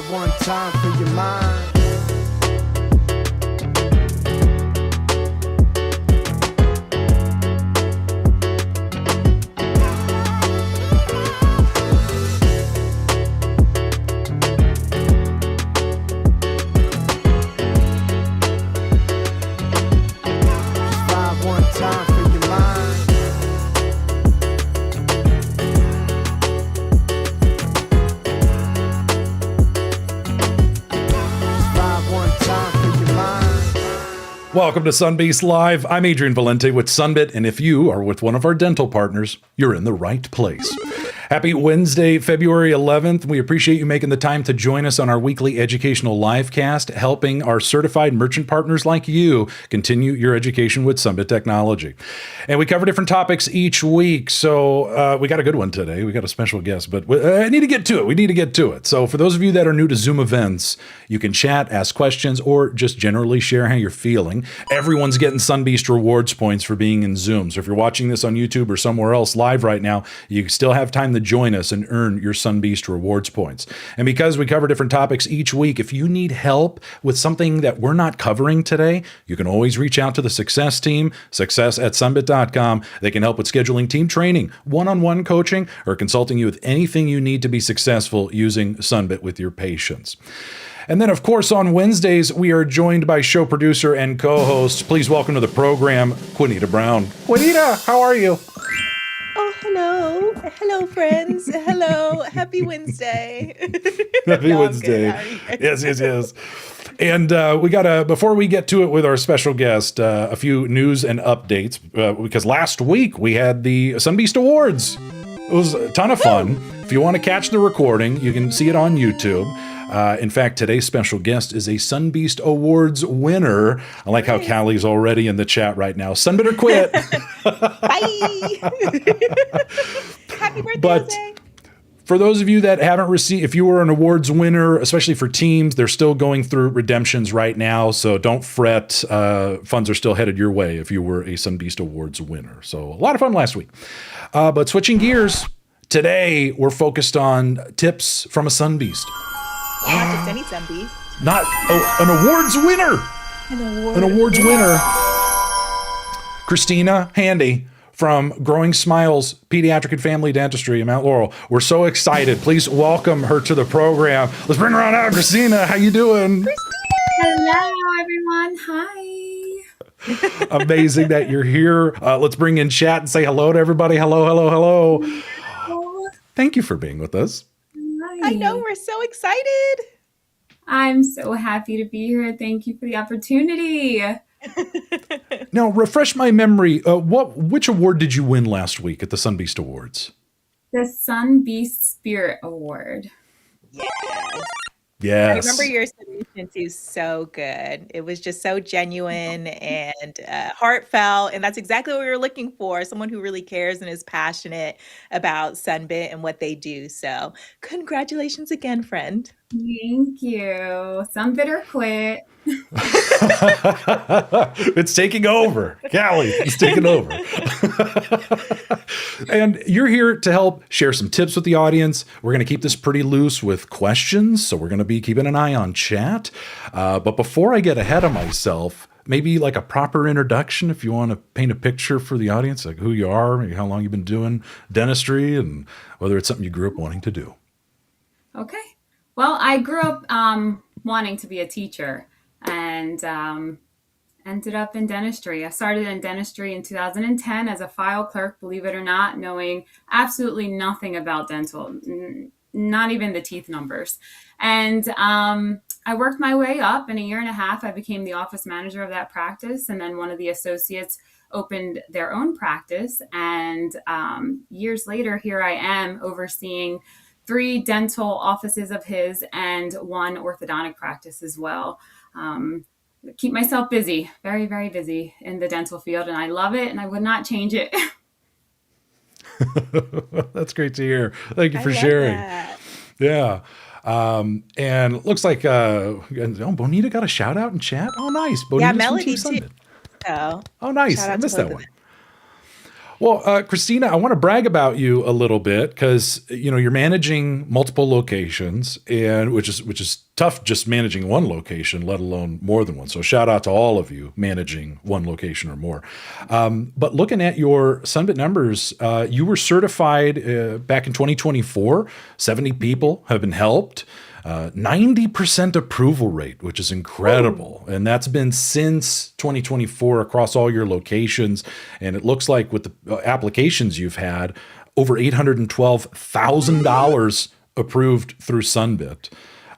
Survive one time for your mind. Welcome to Sunbeast Live. I'm Adrian Valente with Sunbit, and if you are with one of our dental partners, you're in the right place. Happy Wednesday, February 11th. We appreciate you making the time to join us on our weekly educational live cast, helping our certified merchant partners like you continue your education with Sunbit technology. And we cover different topics each week, so we got a good one today. We got a special guest, but I need to get to it. We need to get to it. So for those of you that are new to Zoom events, you can chat, ask questions, or just generally share how you're feeling. Everyone's getting Sunbeast rewards points for being in Zoom. So if you're watching this on YouTube or somewhere else live right now, you still have time to join us and earn your Sunbeast rewards points. And because we cover different topics each week, if you need help with something that we're not covering today, you can always reach out to the Success team, success@sunbit.com. They can help with scheduling team training, one-on-one coaching, or consulting you with anything you need to be successful using Sunbit with your patients. And then, of course, on Wednesdays, we are joined by show producer and co-host. Please welcome to the program, Queenita Brown. Queenita, how are you? Oh, hello. Hello, friends. Hello. Happy Wednesday. Happy Wednesday. Yes. And we got before we get to it with our special guest, a few news and updates, because last week we had the Sunbeast Awards. It was a ton of fun. If you want to catch the recording, you can see it on YouTube. In fact, today's special guest is a Sunbeast Awards winner. I like how Callie's already in the chat right now. Sunbit or quit. Bye. Happy birthday, But Jose. for those of you that haven't received, if you were an awards winner, especially for teams, they're still going through redemptions right now. So don't fret. Funds are still headed your way if you were a Sunbeast Awards winner. So a lot of fun last week. But switching gears, today we're focused on tips from a Sunbeast. Not just any Sunbeast. An awards winner. An awards winner. Kristina Handy from Growing Smiles Pediatric and Family Dentistry in Mount Laurel. We're so excited. Please welcome her to the program. Let's bring her on out. Kristina, how you doing? Hello, everyone. Hi. Amazing that you're here. Let's bring in chat and say hello to everybody. Hello. Thank you for being with us. I know, we're so excited. I'm so happy to be here. Thank you for the opportunity. Now, refresh my memory. Which award did you win last week at the Sunbeast Awards? The Sunbeast Spirit Award. Yes. I remember your submission too. So good. It was just so genuine and heartfelt. And that's exactly what we were looking for. Someone who really cares and is passionate about Sunbit and what they do. So congratulations again, friend. Thank you. Sunbit or quit. It's taking over. Callie, it's taking over. And you're here to help share some tips with the audience. We're going to keep this pretty loose with questions, so we're going to be keeping an eye on chat. But before I get ahead of myself, maybe like a proper introduction, if you want to paint a picture for the audience, like who you are, maybe how long you've been doing dentistry, and whether it's something you grew up wanting to do. Okay. Well, I grew up wanting to be a teacher and ended up in dentistry. I started in dentistry in 2010 as a file clerk, believe it or not, knowing absolutely nothing about dental, not even the teeth numbers. And I worked my way up. In a year and a half, I became the office manager of that practice. And then one of the associates opened their own practice. And years later, here I am overseeing 3 dental offices of his and 1 orthodontic practice as well. Keep myself busy, very, very busy in the dental field, and I love it, and I would not change it. That's great to hear. Thank you for sharing. That. Yeah. And it looks like Bonita got a shout out in chat. Oh, nice. Bonita's Yeah, from Melody Team too. Sunbit. So, Oh, nice. shout out I to missed both that of one. Well, Kristina, I want to brag about you a little bit because you're managing multiple locations, and which is tough just managing one location, let alone more than one. So shout out to all of you managing one location or more. But looking at your Sunbit numbers, you were certified back in 2024. 70 people have been helped. 90% approval rate, which is incredible. Ooh. And that's been since 2024 across all your locations. And it looks like with the applications you've had, over $812,000 approved through Sunbit.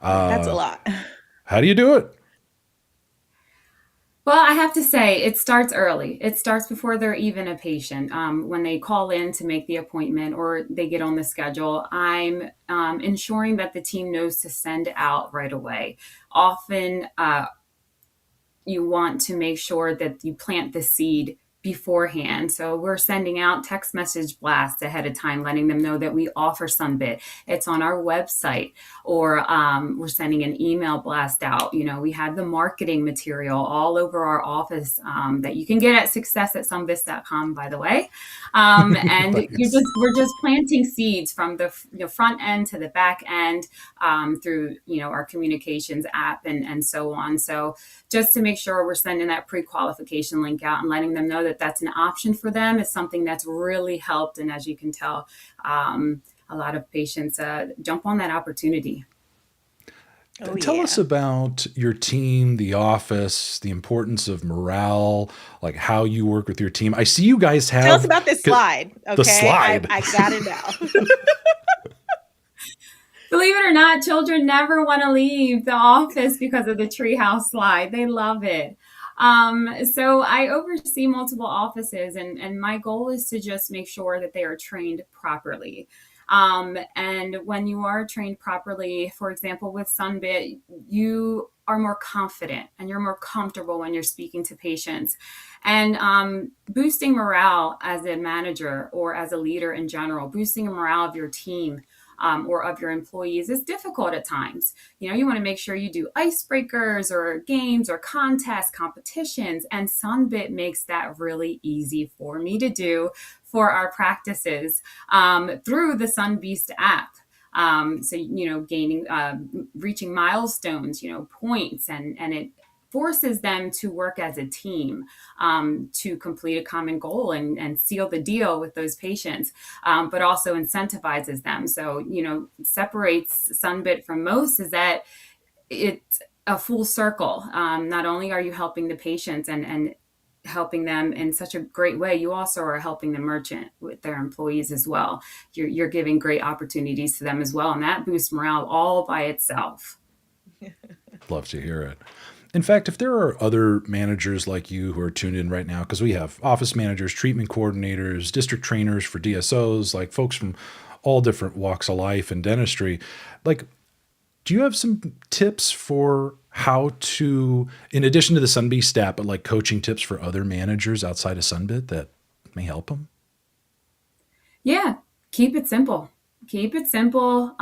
That's a lot. How do you do it? Well, I have to say, it starts early. It starts before they're even a patient. When they call in to make the appointment or they get on the schedule, I'm ensuring that the team knows to send out right away. Often, you want to make sure that you plant the seed beforehand. So we're sending out text message blasts ahead of time, letting them know that we offer Sunbit. It's on our website, or we're sending an email blast out. We have the marketing material all over our office that you can get at success@sunbeast.com, by the way. And nice. We're just planting seeds from the front end to the back end through our communications app and so on. So just to make sure we're sending that pre-qualification link out and letting them know that that's an option for them is something that's really helped. And as you can tell, a lot of patients jump on that opportunity. Tell us about your team, the office, the importance of morale, like how you work with your team. I see you guys have... Tell us about this slide, okay? The slide. I got it now. Believe it or not, children never want to leave the office because of the treehouse slide. They love it. So I oversee multiple offices, and my goal is to just make sure that they are trained properly. And when you are trained properly, for example, with Sunbit, you are more confident and you're more comfortable when you're speaking to patients. And boosting morale as a manager or as a leader in general, boosting the morale of your team or of your employees is difficult at times. You want to make sure you do icebreakers or games or contests, competitions, and Sunbit makes that really easy for me to do for our practices through the Sunbeast app. So, gaining, reaching milestones, points, and it forces them to work as a team to complete a common goal and seal the deal with those patients, but also incentivizes them. So, separates Sunbit from most is that it's a full circle. Not only are you helping the patients and helping them in such a great way, you also are helping the merchant with their employees as well. You're giving great opportunities to them as well. And that boosts morale all by itself. Love to hear it. In fact, if there are other managers like you who are tuned in right now, because we have office managers, treatment coordinators, district trainers for DSOs, like folks from all different walks of life and dentistry, like, do you have some tips for how to, in addition to the Sunbeast app, but like coaching tips for other managers outside of Sunbit that may help them? Yeah, keep it simple. Keep it simple.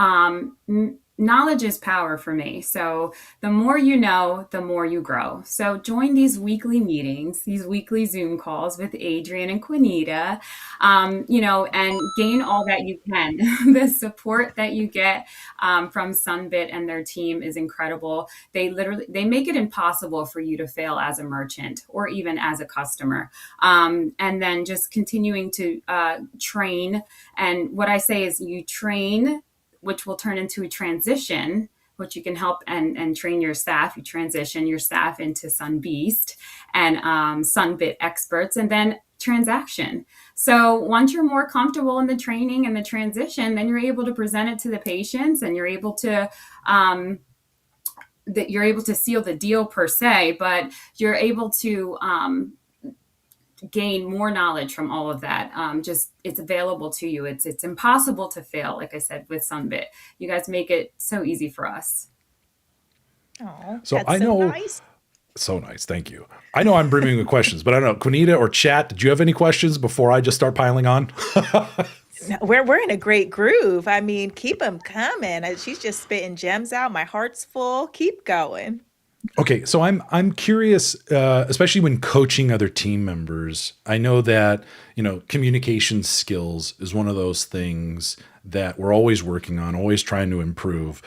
Knowledge is power for me. So the more you know, the more you grow. So join these weekly meetings, these weekly Zoom calls with Adrian and Queenita, and gain all that you can. The support that you get from Sunbit and their team is incredible. They make it impossible for you to fail as a merchant or even as a customer. And then just continuing to train. And what I say is you train, which will turn into a transition, which you can help and train your staff. You transition your staff into Sunbeast and Sunbit experts, and then transaction. So once you're more comfortable in the training and the transition, then you're able to present it to the patients, and you're able to seal the deal per se, but you're able to gain more knowledge from all of that. It's available to you. It's impossible to fail. Like I said, with Sunbit, you guys make it so easy for us. Oh, so I know. Nice. So nice. Thank you. I know I'm brimming with questions, but I don't know, Queenita or chat, did you have any questions before I just start piling on? No, we're in a great groove. I mean, keep them coming. She's just spitting gems out. My heart's full. Keep going. Okay, so I'm curious, especially when coaching other team members. I know that communication skills is one of those things that we're always working on, always trying to improve,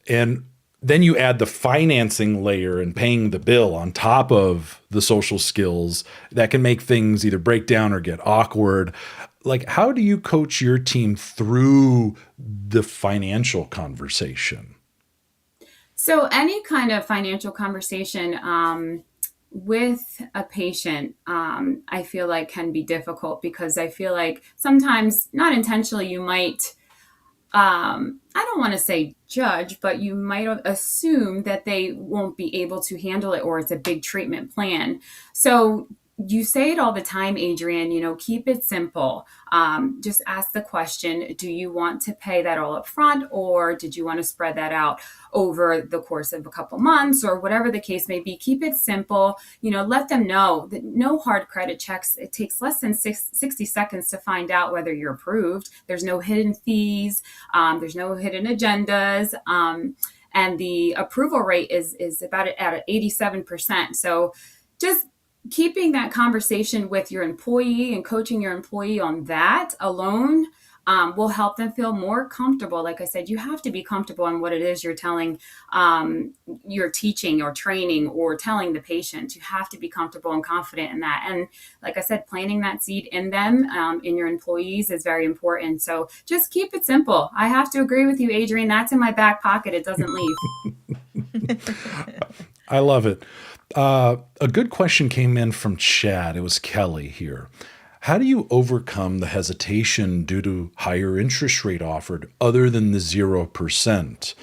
and then you add the financing layer and paying the bill on top of the social skills that can make things either break down or get awkward. Like, how do you coach your team through the financial conversation? So any kind of financial conversation with a patient, I feel like can be difficult because I feel like sometimes, not intentionally, you might, I don't want to say judge, but you might assume that they won't be able to handle it or it's a big treatment plan. So you say it all the time, Adrian, keep it simple. Just ask the question, do you want to pay that all up front, or did you want to spread that out over the course of a couple months, or whatever the case may be? Keep it simple. Let them know that no hard credit checks. It takes less than 60 seconds to find out whether you're approved. There's no hidden fees. There's no hidden agendas. And the approval rate is about at 87%. So just keeping that conversation with your employee and coaching your employee on that alone will help them feel more comfortable. Like I said, you have to be comfortable in what it is you're telling, you're teaching or training or telling the patient. You have to be comfortable and confident in that. And like I said, planting that seed in them, in your employees, is very important. So just keep it simple. I have to agree with you, Adrian. That's in my back pocket. It doesn't leave. I love it. A good question came in from Chad. It was Kelly here. How do you overcome the hesitation due to higher interest rate offered other than the 0%?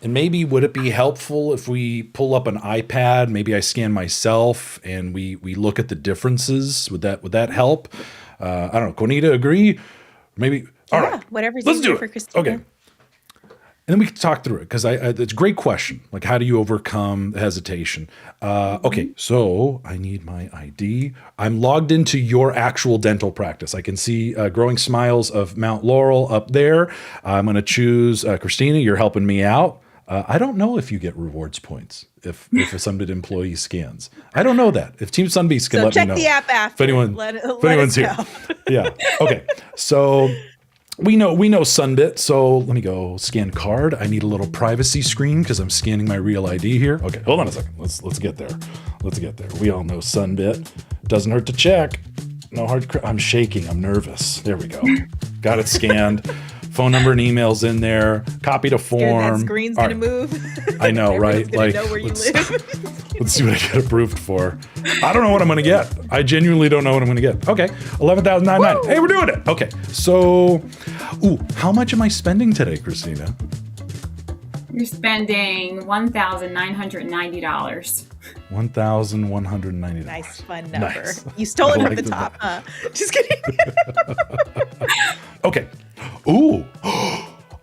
And maybe would it be helpful if we pull up an iPad, maybe I scan myself and we look at the differences? Would that help? I don't know. Queenita, agree? Maybe. All right. Whatever's Let's do easier it. for Kristina. Okay. And then we can talk through it because it's a great question. Like, how do you overcome the hesitation? Okay, so I need my ID. I'm logged into your actual dental practice. I can see Growing Smiles of Mount Laurel up there. I'm going to choose Kristina. You're helping me out. I don't know if you get rewards points if a Sunbeast employee scans. I don't know that. If Team Sunbeast can let me know. Check the app after. If anyone's here. Yeah. Okay. So we know Sunbit, so let me go scan card. I need a little privacy screen because I'm scanning my real ID here. Okay, hold on a second. Let's get there. We all know Sunbit. Doesn't hurt to check. No hard. I'm shaking. I'm nervous. There we go. Got it scanned. Phone number and emails in there. Copied a form. That screen's gonna move. I know, right? Like, know where you live. Let's see what I get approved for. I don't know what I'm going to get. I genuinely don't know what I'm going to get. Okay, $11,999. Hey, we're doing it. Okay, so, how much am I spending today, Kristina? You're spending $1,990. $1,190. Nice, fun number. Nice. You stole it I from the top, huh? Just kidding. Okay. Ooh.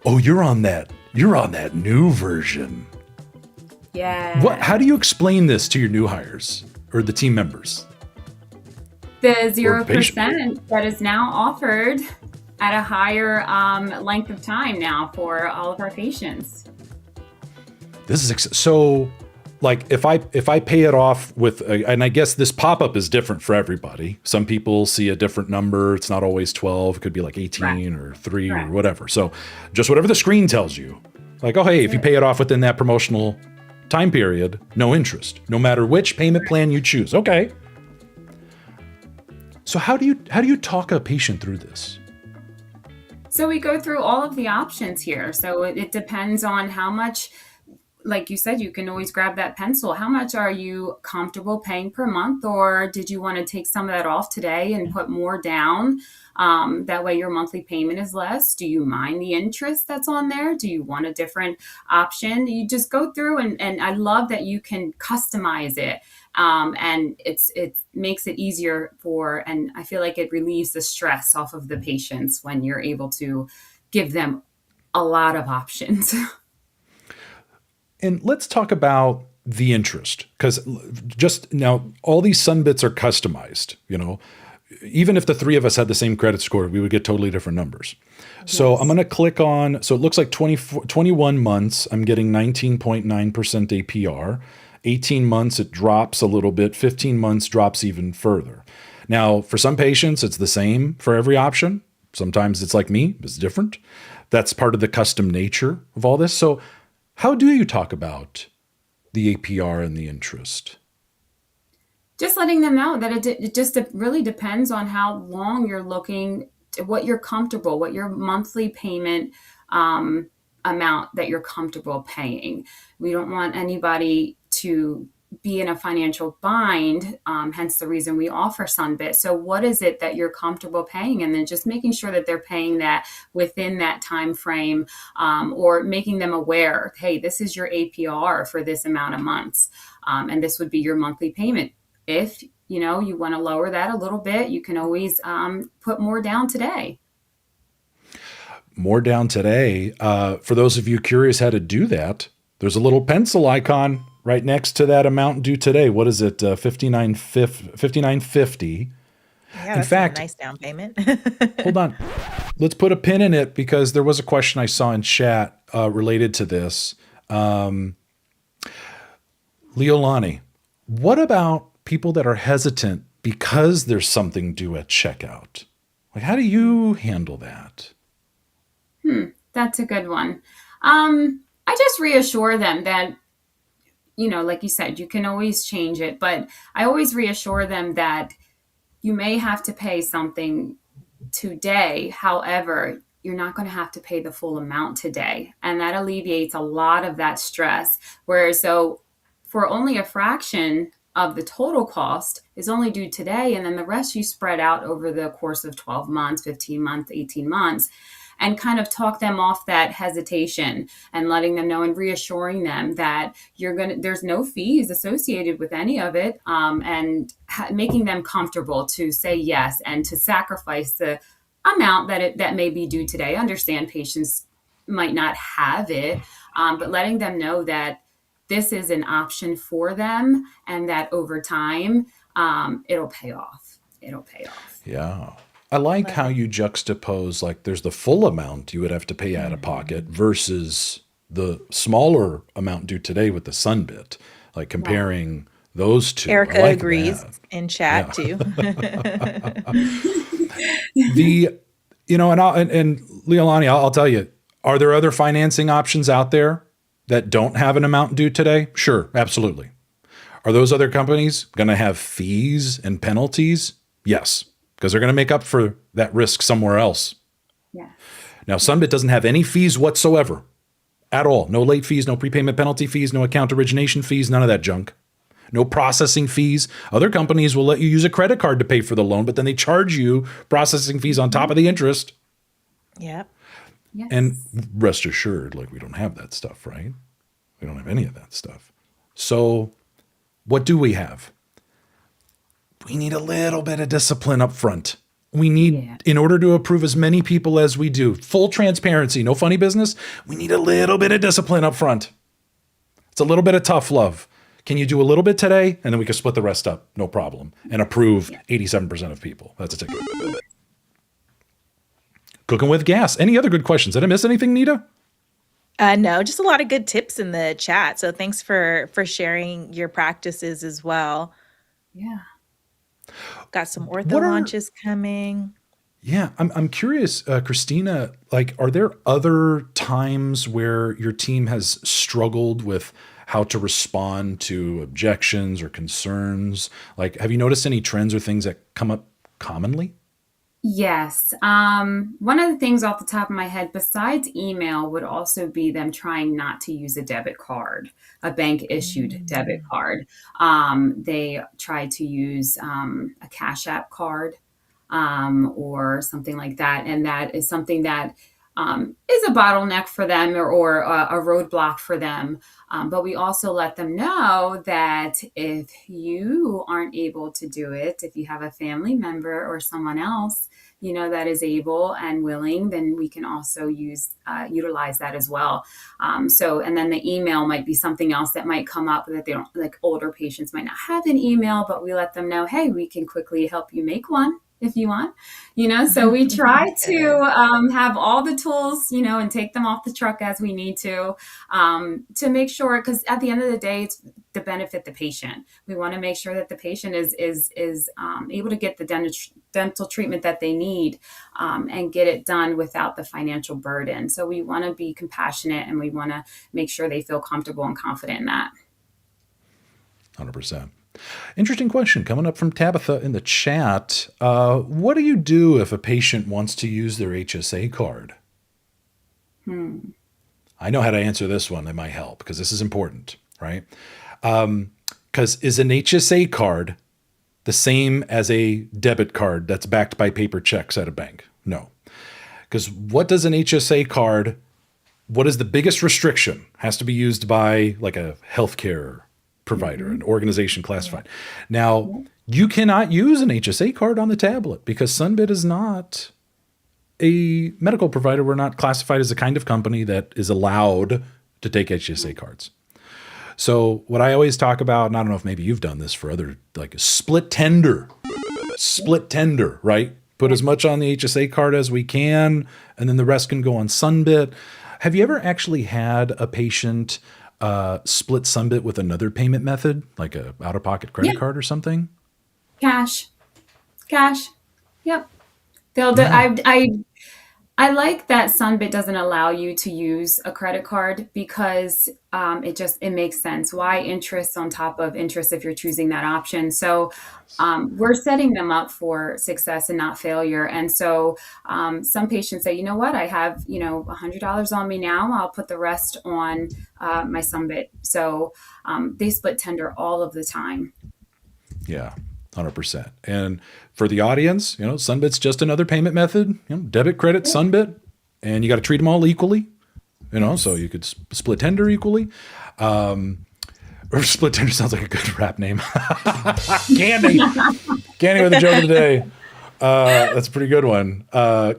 Oh, you're on that new version. Yeah. How do you explain this to your new hires or the team members? The 0% that is now offered at a higher length of time now for all of our patients. This is so. Like if I pay it off with, and I guess this pop-up is different for everybody. Some people see a different number. It's not always 12. It could be like 18 or 3 or whatever. So just whatever the screen tells you. Like, oh, hey, if you pay it off within that promotional time period, no interest, no matter which payment plan you choose. Okay. So how do you talk a patient through this? So we go through all of the options here. So it depends on how much. Like you said, you can always grab that pencil. How much are you comfortable paying per month? Or did you want to take some of that off today and put more down? That way your monthly payment is less. Do you mind the interest that's on there? Do you want a different option? You just go through and I love that you can customize it. And it makes it easier and I feel like it relieves the stress off of the patients when you're able to give them a lot of options. And let's talk about the interest, because just now all these Sunbits are customized. Even if the three of us had the same credit score, we would get totally different numbers. Yes. So I'm going to click on, so it looks like 21 months, I'm getting 19.9% APR. 18 months, it drops a little bit. 15 months drops even further. Now, for some patients, it's the same for every option. Sometimes it's like me, it's different. That's part of the custom nature of all this. So how do you talk about the APR and the interest? Just letting them know that it just really depends on how long you're looking, what you're comfortable, what your monthly payment amount that you're comfortable paying. We don't want anybody to be in a financial bind, hence the reason we offer Sunbit. So what is it that you're comfortable paying? And then just making sure that they're paying that within that time frame, or making them aware, hey, this is your APR for this amount of months, and this would be your monthly payment. If you want to lower that a little bit, you can always put more down today. More down today. For those of you curious how to do that, there's a little pencil icon right next to that amount due today. What is it? $59.50. Yeah, in fact, a nice down payment. Hold on. Let's put a pin in it because there was a question I saw in chat related to this. Leolani, what about people that are hesitant because there's something due at checkout? Like, how do you handle that? That's a good one. I just reassure them that, like you said, you can always change it, but I always reassure them that you may have to pay something today. However, you're not going to have to pay the full amount today. And that alleviates a lot of that stress. Whereas, so for only a fraction of the total cost is only due today, and then the rest you spread out over the course of 12 months, 15 months, 18 months, and kind of talk them off that hesitation and letting them know and reassuring them that there's no fees associated with any of it, and making them comfortable to say yes and to sacrifice the amount that may be due today. Understand patients might not have it, but letting them know that this is an option for them and that over time, it'll pay off. It'll pay off. Yeah. I like how you juxtapose, like there's the full amount you would have to pay out of pocket versus the smaller amount due today with the Sunbit, like comparing those two. Erica like agrees that. in chat too. And Leolani, I'll tell you, are there other financing options out there that don't have an amount due today? Sure, absolutely. Are those other companies going to have fees and penalties? Yes, because they're going to make up for that risk somewhere else. Yeah. Now, Sunbit doesn't have any fees whatsoever at all. No late fees, no prepayment penalty fees, no account origination fees, none of that junk. No processing fees. Other companies will let you use a credit card to pay for the loan, but then they charge you processing fees on top of the interest. Yep. Yes. And rest assured, like we don't have that stuff, right? We don't have any of that stuff. So what do we have? We need a little bit of discipline up front. We need, in order to approve as many people as we do, full transparency, no funny business, we need a little bit of discipline up front. It's a little bit of tough love. Can you do a little bit today? And then we can split the rest up, no problem, and approve 87% of people. That's a ticket. Cooking with gas. Any other good questions? Did I miss anything, Nita? No, just a lot of good tips in the chat. So thanks for sharing your practices as well. Yeah. Got some ortho launches coming. Yeah, I'm curious, Kristina, like, are there other times where your team has struggled with how to respond to objections or concerns? Like, have you noticed any trends or things that come up commonly? Yes. One of the things off the top of my head, besides email, would also be them trying not to use a debit card, a bank issued debit card. They try to use a Cash App card or something like that. And that is something that is a bottleneck for them or a roadblock for them. But we also let them know that if you aren't able to do it, if you have a family member or someone else, that is able and willing, then we can also utilize that as well. And then the email might be something else that might come up that they don't, like older patients might not have an email, but we let them know, hey, we can quickly help you make one. if you want, so we try to have all the tools, and take them off the truck as we need to make sure, because at the end of the day, it's to benefit the patient. We want to make sure that the patient is able to get the dental treatment that they need, and get it done without the financial burden. So we want to be compassionate, and we want to make sure they feel comfortable and confident in that. 100%. Interesting question coming up from Tabitha in the chat. What do you do if a patient wants to use their HSA card? I know how to answer this one. That might help because this is important, right? Because is an HSA card the same as a debit card that's backed by paper checks at a bank? No. Because what does an HSA card, what is the biggest restriction? Has to be used by like a healthcare provider, an organization classified. Now, you cannot use an HSA card on the tablet because Sunbeast is not a medical provider. We're not classified as a kind of company that is allowed to take HSA cards. So what I always talk about, and I don't know if maybe you've done this for other, like a split tender, right? Put as much on the HSA card as we can, and then the rest can go on Sunbeast. Have you ever actually had a patient split Sunbeast with another payment method, like a out-of-pocket credit card or something? Cash. Yep. They'll do. I like that Sunbeast doesn't allow you to use a credit card because it makes sense. Why interest on top of interest if you're choosing that option? So we're setting them up for success and not failure. And so some patients say, you know what, I have $100 on me now. I'll put the rest on my Sunbeast. So they split tender all of the time. Yeah. 100%. And for the audience, Sunbeast's just another payment method, debit, credit, Sunbeast, and you got to treat them all equally, so you could split tender equally. Or split tender sounds like a good rap name. Candy with a joke of the day. That's a pretty good one.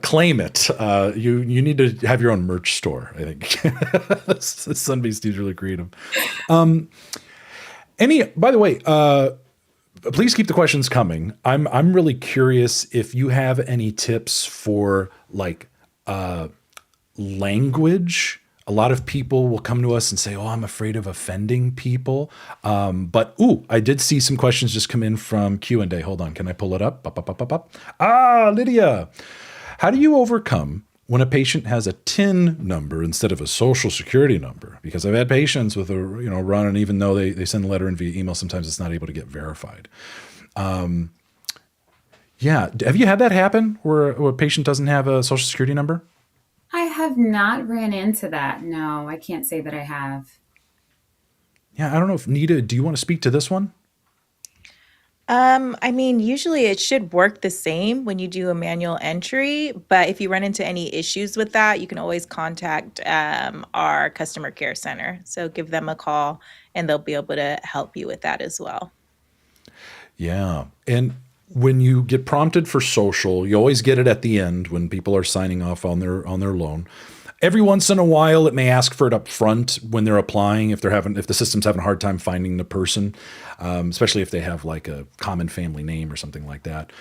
Claim it. You need to have your own merch store, I think. Sunbeast is really creative. By the way, please keep the questions coming. I'm really curious if you have any tips for language. A lot of people will come to us and say, "Oh, I'm afraid of offending people." But I did see some questions just come in from Q&A. Hold on, can I pull it up? Lydia, how do you overcome when a patient has a TIN number instead of a social security number? Because I've had patients with a run, and even though they send a letter in via email, sometimes it's not able to get verified. Have you had that happen where a patient doesn't have a social security number? I have not ran into that. No, I can't say that I have. Yeah, I don't know if Nita, do you want to speak to this one? Usually it should work the same when you do a manual entry, but if you run into any issues with that, you can always contact our customer care center. So give them a call and they'll be able to help you with that as well. Yeah. And when you get prompted for social, you always get it at the end when people are signing off on their loan. Every once in a while, it may ask for it up front when they're applying, if the system's having a hard time finding the person, especially if they have like a common family name or something like that.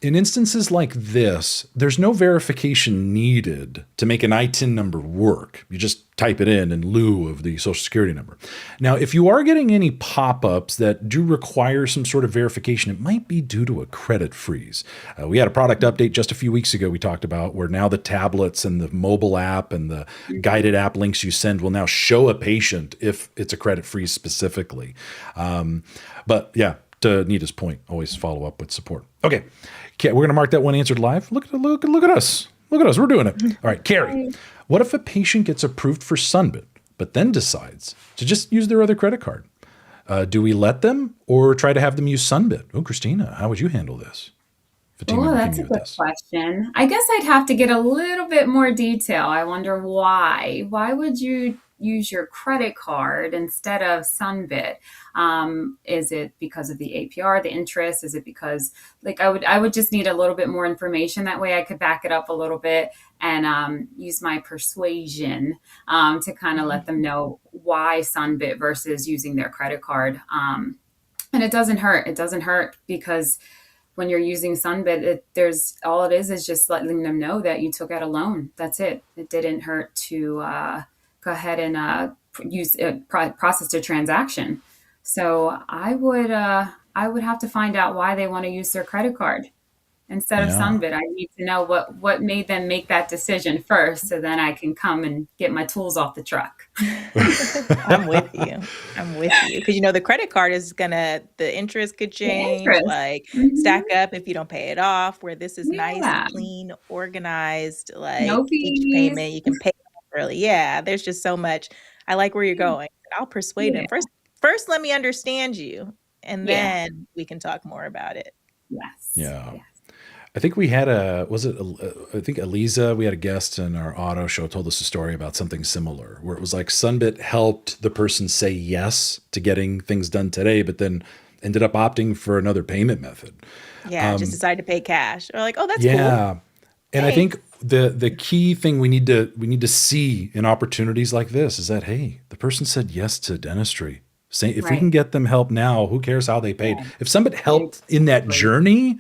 In instances like this, there's no verification needed to make an ITIN number work. You just type it in lieu of the social security number. Now, if you are getting any pop-ups that do require some sort of verification, it might be due to a credit freeze. We had a product update just a few weeks ago we talked about where now the tablets and the mobile app and the guided app links you send will now show a patient if it's a credit freeze specifically. But yeah, to Nita's point, always follow up with support. Okay. We're going to mark that one answered live. Look at us. Look at us. We're doing it. All right, Carrie, what if a patient gets approved for Sunbeast, but then decides to just use their other credit card? Do we let them or try to have them use Sunbeast? Oh, Kristina, how would you handle this? That's a good question. I guess I'd have to get a little bit more detail. I wonder why. Why would you use your credit card instead of Sunbeast? Is it because of the APR, the interest? Is it because I would just need a little bit more information. That way I could back it up a little bit and use my persuasion to kind of let them know why Sunbeast versus using their credit card. And it doesn't hurt. It doesn't hurt because when you're using Sunbit, there's all it is just letting them know that you took out a loan. That's it. It didn't hurt to go ahead and process a transaction. So I would have to find out why they want to use their credit card instead of Yeah. Sunbit. I need to know what made them make that decision first, so then I can come and get my tools off the truck. I'm with you. Because the credit card is the interest could change, like stack up if you don't pay it off, where this is nice, clean, organized, like No each fees. payment you can pay off early. Yeah, there's just so much. I like where you're going. I'll persuade him. First, let me understand you, and then we can talk more about it. Yes. Yeah. I think we had I think Eliza, we had a guest in our auto show, told us a story about something similar, where it was like Sunbit helped the person say yes to getting things done today, but then ended up opting for another payment method. Yeah, just decided to pay cash. Or like, oh, that's cool. Yeah. And I think the key thing we need to see in opportunities like this is that, hey, the person said yes to dentistry. If we can get them help now, who cares how they paid? If somebody helped in that journey,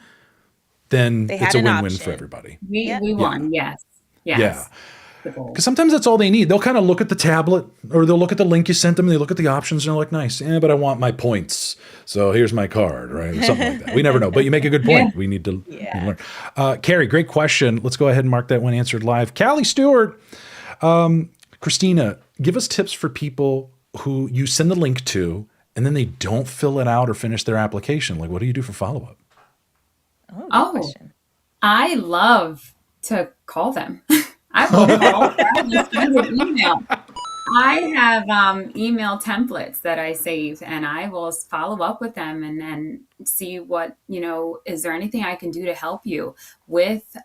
then it's a win-win for everybody. We won, yes. Yeah. Because sometimes that's all they need. They'll kind of look at the tablet, or they'll look at the link you sent them, and they look at the options, and they're like, nice, but I want my points. So here's my card, right? Or something like that. We never know. But you make a good point. We need to learn. Carrie, great question. Let's go ahead and mark that one answered live. Callie Stewart. Christina, give us tips for people who you send the link to, and then they don't fill it out or finish their application. Like, what do you do for follow-up? I love to call them. I will call them and send an email. I have email templates that I save, and I will follow up with them and then see what, is there anything I can do to help you with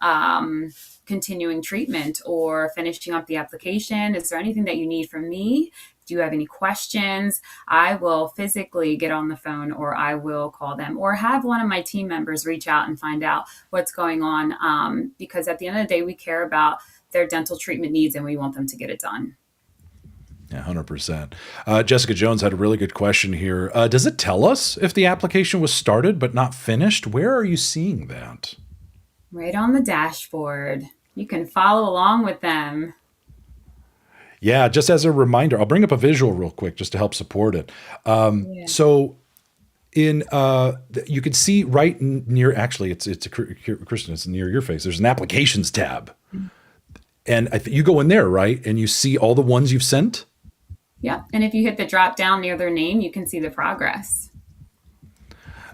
continuing treatment or finishing up the application? Is there anything that you need from me? Do you have any questions? I will physically get on the phone, or I will call them, or have one of my team members reach out and find out what's going on. Because at the end of the day, we care about their dental treatment needs, and we want them to get it done. Yeah, 100%. Jessica Jones had a really good question here. Does it tell us if the application was started but not finished? Where are you seeing that? Right on the dashboard. You can follow along with them. Yeah, just as a reminder, I'll bring up a visual real quick just to help support it. So you can see right near, actually, Kristen, it's near your face. There's an applications tab. And you go in there, right? And you see all the ones you've sent? Yeah. And if you hit the drop down near their name, you can see the progress.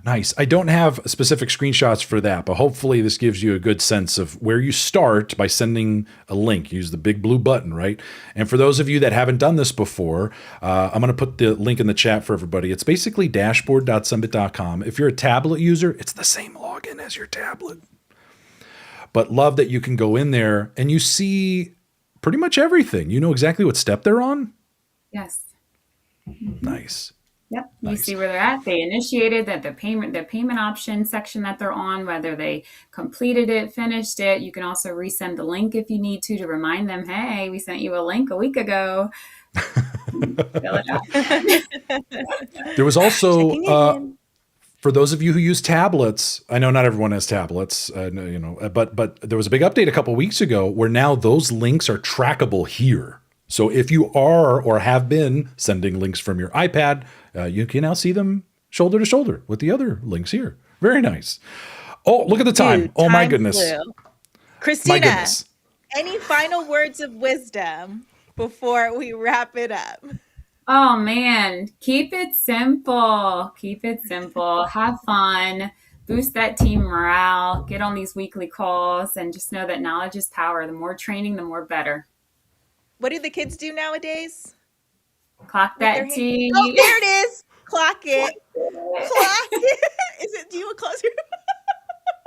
Nice. I don't have specific screenshots for that, but hopefully this gives you a good sense of where you start by sending a link. Use the big blue button, right? And for those of you that haven't done this before, I'm going to put the link in the chat for everybody. It's basically dashboard.sunbit.com. If you're a tablet user, it's the same login as your tablet. But love that you can go in there and you see pretty much everything. You know exactly what step they're on? Yes. Nice. Yep. You see where they're at. They initiated that the payment option section that they're on, whether they completed it, finished it. You can also resend the link if you need to remind them, hey, we sent you a link a week ago. Fill it out. There was also for those of you who use tablets, I know not everyone has tablets, but there was a big update a couple weeks ago where now those links are trackable here. So if you are or have been sending links from your iPad, you can now see them shoulder to shoulder with the other links here. Very nice. Oh, look at the time. Dude, oh, my goodness. Christina, my goodness. Any final words of wisdom before we wrap it up? Oh, man. Keep it simple. Keep it simple. Have fun. Boost that team morale. Get on these weekly calls and just know that knowledge is power. The more training, the more better. What do the kids do nowadays? Clock that T. Oh, there it is. Clock it. Clock it. Do you a closer?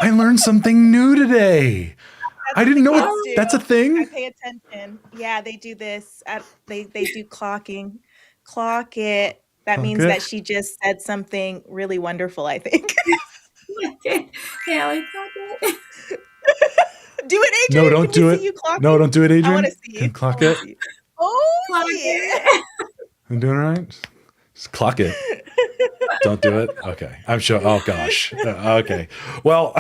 I learned something new today. I didn't know that's a thing. I pay attention. Yeah, they do this. They do clocking. Clock it. That means that she just said something really wonderful, I think. Haley, clock it. Do it, Adrian. No, don't do it. No, don't do it, Adrian. I want to see you. Clock it. Oh, clock yeah. I'm doing all right. Just clock it. Don't do it? Okay. I'm sure. Oh, gosh. Okay. Well,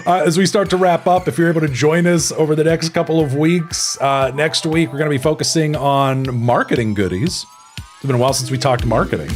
as we start to wrap up, if you're able to join us over the next couple of weeks, next week, we're going to be focusing on marketing goodies. It's been a while since we talked marketing.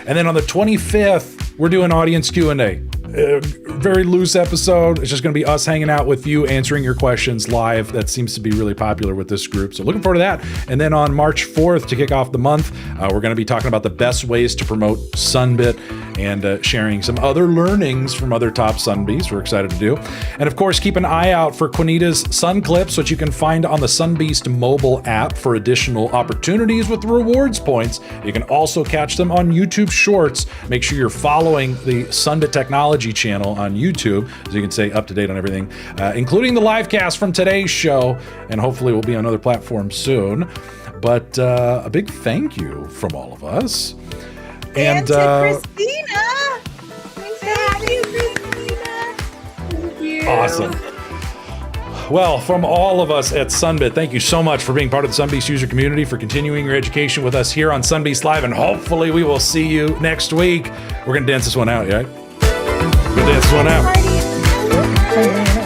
And then on the 25th, we're doing audience Q&A. Very loose episode. It's just going to be us hanging out with you, answering your questions live. That seems to be really popular with this group. So looking forward to that. And then on March 4th, to kick off the month, we're going to be talking about the best ways to promote Sunbit and sharing some other learnings from other top Sunbeasts we're excited to do. And of course, keep an eye out for Queenita's Sun Clips, which you can find on the Sunbeast mobile app for additional opportunities with rewards points. You can also catch them on YouTube Shorts. Make sure you're following the Sunbit Technology channel on YouTube so you can stay up to date on everything, including the live cast from today's show, and hopefully we'll be on other platforms soon. But a big thank you from all of us. And to Kristina. Thank you, Kristina. Thank you. Awesome. Well, from all of us at Sunbit, thank you so much for being part of the Sunbeast user community, for continuing your education with us here on Sunbeast Live, and hopefully we will see you next week. We're going to dance this one out, right? We'll dance this one out.